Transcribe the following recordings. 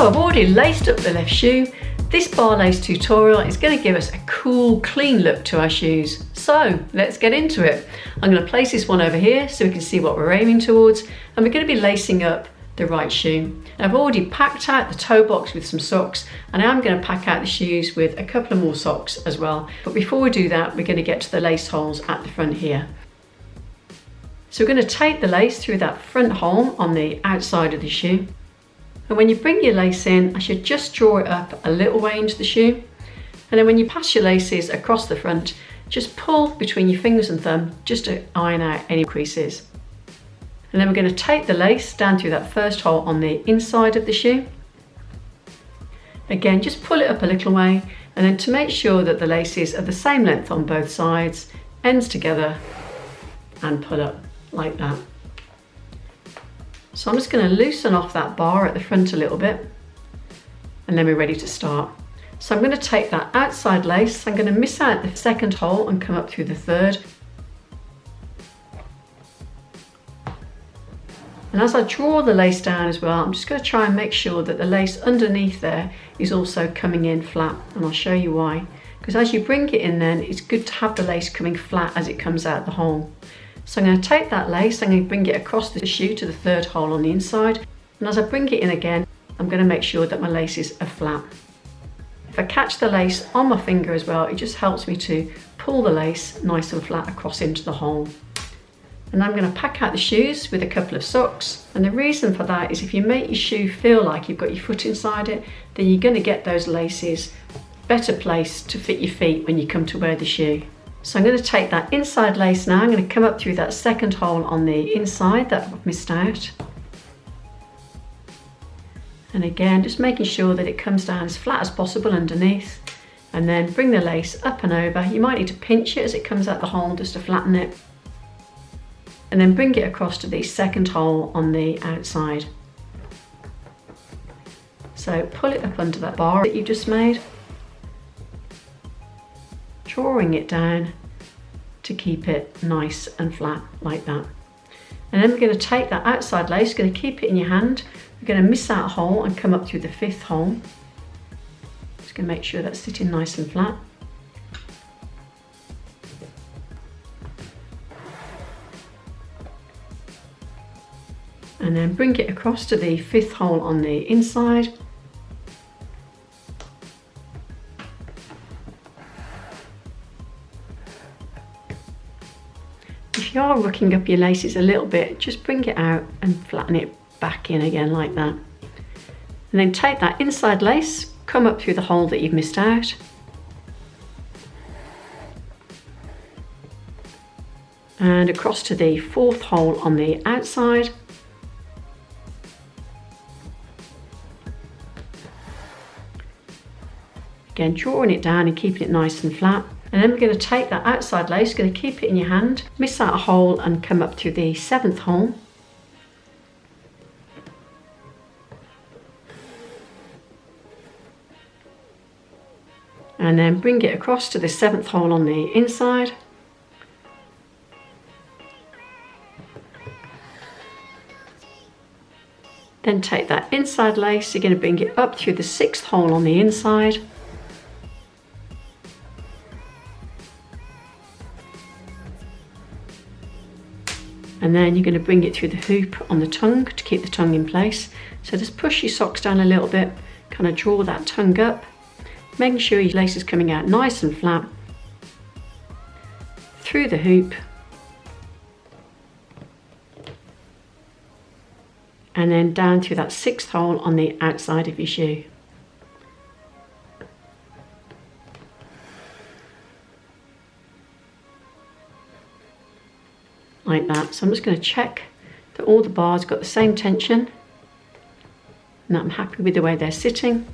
So I've already laced up the left shoe. This bar lace tutorial is going to give us a cool, clean look to our shoes. So let's get into it. I'm going to place this one over here so we can see what we're aiming towards, and we're going to be lacing up the right shoe. I've already packed out the toe box with some socks, and I'm going to pack out the shoes with a couple of more socks as well. But before we do that, we're going to get to the lace holes at the front here. So we're going to take the lace through that front hole on the outside of the shoe. And when you bring your lace in, I should just draw it up a little way into the shoe. And then when you pass your laces across the front, just pull between your fingers and thumb just to iron out any creases. And then we're going to take the lace down through that first hole on the inside of the shoe. Again, just pull it up a little way, and then to make sure that the laces are the same length on both sides, ends together and pull up like that. So I'm just going to loosen off that bar at the front a little bit, and then we're ready to start. So I'm going to take that outside lace, I'm going to miss out the second hole and come up through the third. And as I draw the lace down as well, I'm just going to try and make sure that the lace underneath there is also coming in flat, and I'll show you why. Because as you bring it in then, it's good to have the lace coming flat as it comes out the hole. So I'm going to take that lace, I'm going to bring it across the shoe to the third hole on the inside, and as I bring it in again, I'm going to make sure that my laces are flat. If I catch the lace on my finger as well, it just helps me to pull the lace nice and flat across into the hole. And I'm going to pack out the shoes with a couple of socks, and the reason for that is if you make your shoe feel like you've got your foot inside it, then you're going to get those laces better placed to fit your feet when you come to wear the shoe. So I'm going to take that inside lace now, I'm going to come up through that second hole on the inside that I've missed out. And again, just making sure that it comes down as flat as possible underneath, and then bring the lace up and over. You might need to pinch it as it comes out the hole just to flatten it. And then bring it across to the second hole on the outside. So pull it up under that bar that you've just made, drawing it down to keep it nice and flat like that. And then we're going to take that outside lace, going to keep it in your hand, we're going to miss out a hole and come up through the fifth hole. Just going to make sure that's sitting nice and flat. And then bring it across to the fifth hole on the inside. If you are rooking up your laces a little bit, just bring it out and flatten it back in again like that. And then take that inside lace, come up through the hole that you've missed out. And across to the fourth hole on the outside. Again, drawing it down and keeping it nice and flat. And then we're going to take that outside lace, going to keep it in your hand, miss out a hole and come up through the seventh hole. And then bring it across to the seventh hole on the inside. Then take that inside lace, you're going to bring it up through the sixth hole on the inside. And then you're going to bring it through the hoop on the tongue to keep the tongue in place. So just push your socks down a little bit, kind of draw that tongue up, making sure your lace is coming out nice and flat, through the hoop, and then down through that sixth hole on the outside of your shoe. Like that. So I'm just going to check that all the bars got the same tension and that I'm happy with the way they're sitting.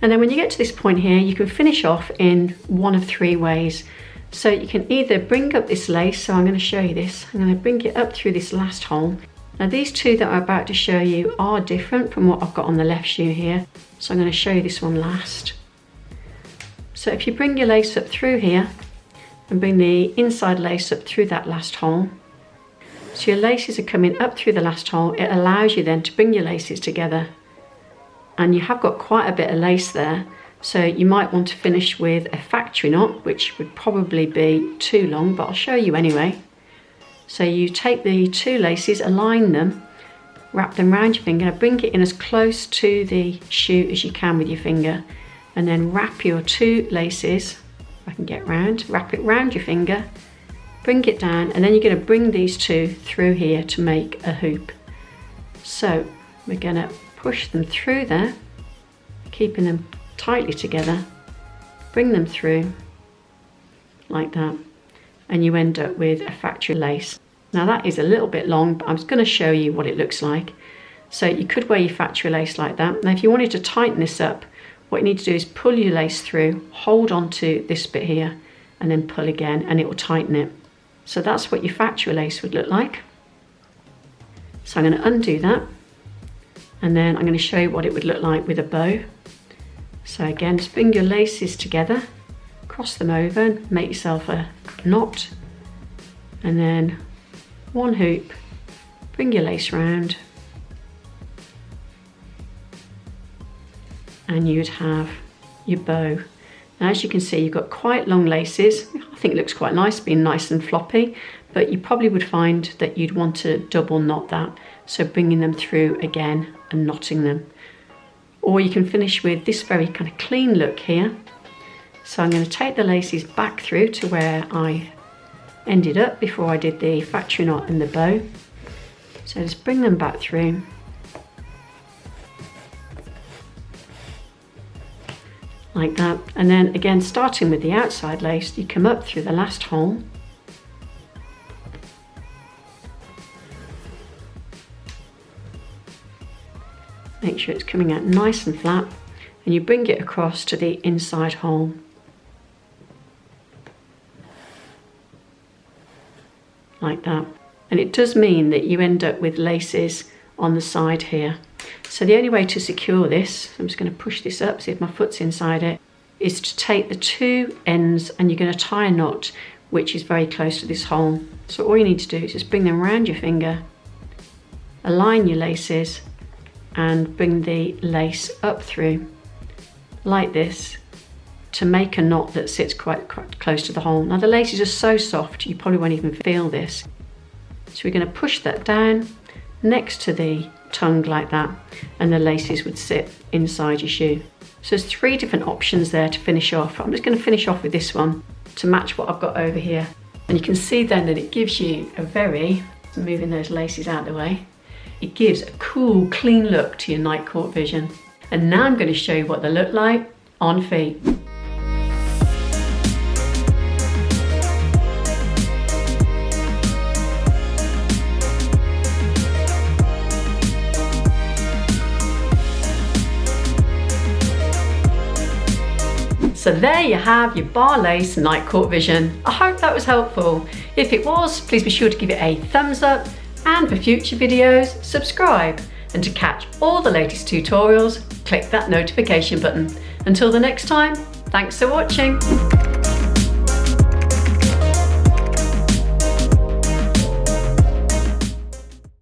And then when you get to this point here, you can finish off in one of three ways. So you can either bring up this lace, so I'm going to show you this, I'm going to bring it up through this last hole. Now these two that I'm about to show you are different from what I've got on the left shoe here, so I'm going to show you this one last. So if you bring your lace up through here and bring the inside lace up through that last hole, so your laces are coming up through the last hole, it allows you then to bring your laces together and you have got quite a bit of lace there, so you might want to finish with a factory knot, which would probably be too long, but I'll show you anyway. So you take the 2 laces, align them, wrap them around your finger, bring it in as close to the shoe as you can with your finger, and then wrap your 2 laces, if I can get round, wrap it round your finger, bring it down, and then you're going to bring these 2 through here to make a hoop. So we're going to push them through there, keeping them tightly together, bring them through like that, and you end up with a factory lace. Now that is a little bit long, but I'm just going to show you what it looks like. So you could wear your factory lace like that. Now if you wanted to tighten this up, what you need to do is pull your lace through, hold on to this bit here, and then pull again, and it will tighten it. So that's what your factory lace would look like. So I'm going to undo that, and then I'm going to show you what it would look like with a bow. So again, just bring your laces together, cross them over, and make yourself a knot, and then 1 hoop, bring your lace round, and you'd have your bow. Now as you can see, you've got quite long laces. I think it looks quite nice, being nice and floppy, but you probably would find that you'd want to double knot that, so bringing them through again and knotting them. Or you can finish with this very kind of clean look here. So I'm going to take the laces back through to where I ended up before I did the factory knot and the bow. So just bring them back through. Like that. And then again, starting with the outside lace, you come up through the last hole. Make sure it's coming out nice and flat, and you bring it across to the inside hole. Like that. And it does mean that you end up with laces on the side here. So the only way to secure this, I'm just going to push this up, see if my foot's inside it, is to take the 2 ends and you're going to tie a knot which is very close to this hole. So all you need to do is just bring them around your finger, align your laces, and bring the lace up through like this to make a knot that sits quite close to the hole. Now the laces are so soft you probably won't even feel this. So we're going to push that down next to the tongue like that, and the laces would sit inside your shoe. So there's 3 different options there to finish off. I'm just going to finish off with this one to match what I've got over here. And you can see then that it gives you a very, moving those laces out of the way, it gives a cool, clean look to your night court vision. And now I'm going to show you what they look like on feet. So there you have your bar lace night court vision. I hope that was helpful. If it was, please be sure to give it a thumbs up, and for future videos, subscribe. And to catch all the latest tutorials, click that notification button. Until the next time, thanks for watching.